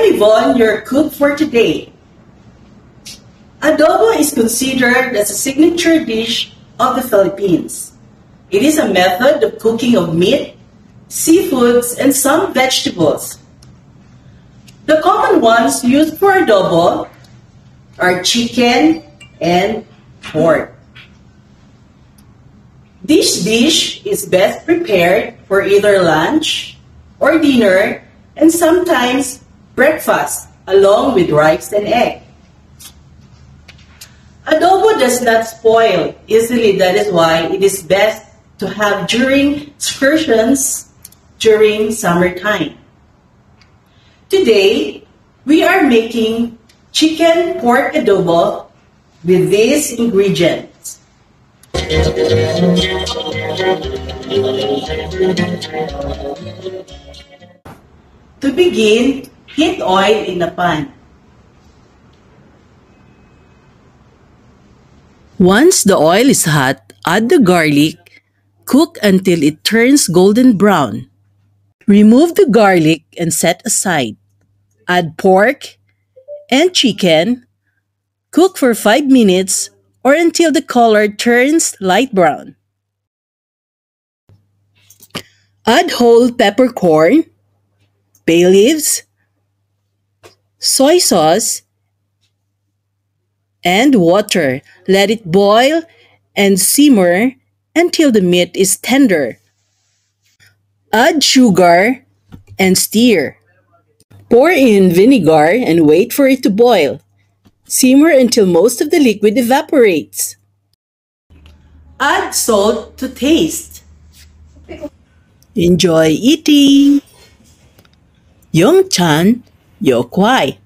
am Yvonne, your cook for today. Adobo is considered as a signature dish of the Philippines. It is a method of cooking of meat, seafoods, and some vegetables. The common ones used for adobo are chicken and pork. This dish is best prepared for either lunch or dinner and sometimes breakfast along with rice and egg. Adobo does not spoil easily, that is why it is best to have during excursions during summertime. Today, we are making chicken pork adobo with these ingredients. To begin, heat oil in a pan. Once the oil is hot, add the garlic. Cook until it turns golden brown. Remove the garlic and set aside. Add pork and chicken. Cook for 5 minutes or until the color turns light brown. Add whole peppercorn, bay leaves, soy sauce, and water. Let it boil and simmer until the meat is tender. Add sugar and stir. Pour in vinegar and wait for it to boil. Simmer until most of the liquid evaporates. Add salt to taste. Enjoy eating! Yong Chan, Yo Kwai.